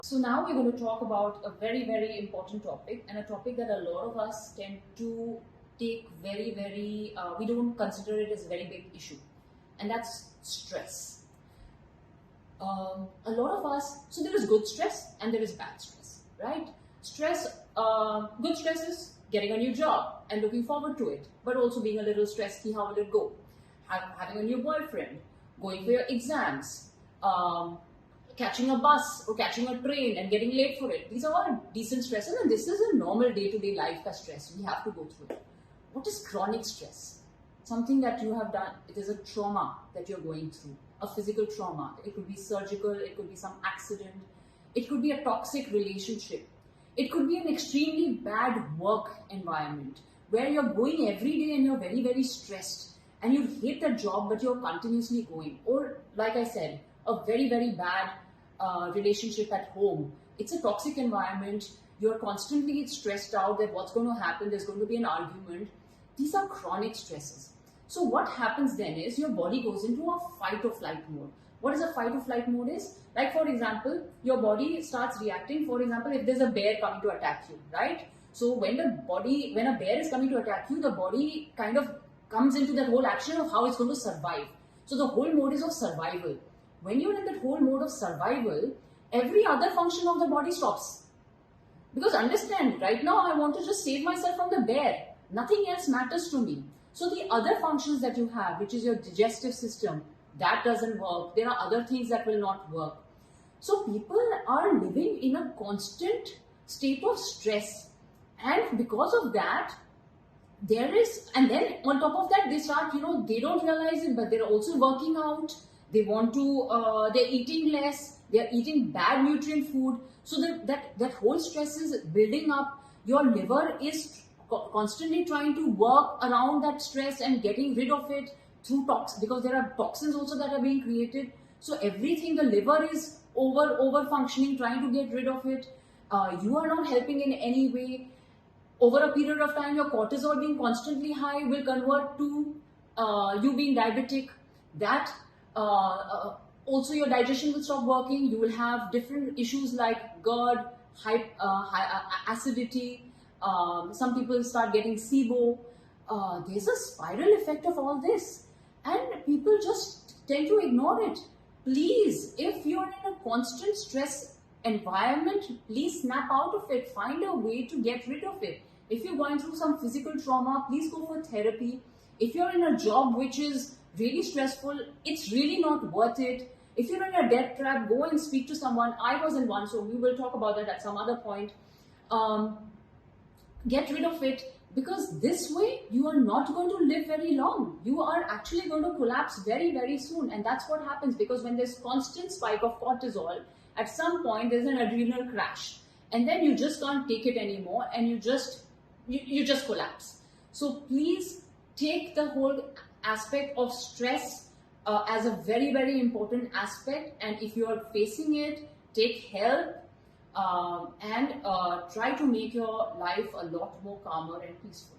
So now we're going to talk about a very, very important topic, and a topic that a lot of us tend to take we don't consider it as a very big issue, and that's stress. A lot of us, so there is good stress and there is bad stress, right? Good stress is getting a new job and looking forward to it, but also being a little stressed, how will it go? Having a new boyfriend, going for your exams, catching a bus or catching a train and getting late for it. These are all decent stresses, and this is a normal day-to-day life stress. We have to go through it. What is chronic stress? Something that you have done, it is a trauma that you're going through, a physical trauma. It could be surgical, it could be some accident, it could be a toxic relationship, it could be an extremely bad work environment where you're going every day and you're very, very stressed and you hate that job but you're continuously going. Or like I said, a very, very bad relationship at home. It's a toxic environment. You're constantly stressed out that what's going to happen, there's going to be an argument. These are chronic stresses. So what happens then is your body goes into a fight or flight mode. What is a fight or flight mode is? Like for example, your body starts reacting. For example, if there's a bear coming to attack you, right? So when a bear is coming to attack you, the body kind of comes into that whole action of how it's going to survive. So the whole mode is of survival. When you're in that whole mode of survival, every other function of the body stops. Because understand, right now I want to just save myself from the bear. Nothing else matters to me. So the other functions that you have, which is your digestive system, that doesn't work. There are other things that will not work. So people are living in a constant state of stress. And because of that, and then on top of that, they start, they don't realize it, but they're also working out. They want to, they're eating less, they're eating bad nutrient food. So that whole stress is building up. Your liver is constantly trying to work around that stress and getting rid of it through toxins, because there are toxins also that are being created. So everything, the liver is over functioning, trying to get rid of it. You are not helping in any way. Over a period of time, your cortisol being constantly high will convert to you being diabetic. That also your digestion will stop working. You will have different issues like GERD, acidity. Some people start getting SIBO. There's a spiral effect of all this, and people just tend to ignore it. Please, if you're in a constant stress environment, please snap out of it. Find a way to get rid of it. If you're going through some physical trauma, please go for therapy. If you're in a job which is really stressful, it's really not worth it. If you're in a debt trap, go and speak to someone. I was in one, so we will talk about that at some other point. Get rid of it, because this way you are not going to live very long. You are actually going to collapse very, very soon. And that's what happens, because when there's constant spike of cortisol, at some point there's an adrenal crash. And then you just can't take it anymore and you just collapse. So please take the whole aspect of stress as a very, very important aspect. And if you are facing it, take help and try to make your life a lot more calmer and peaceful.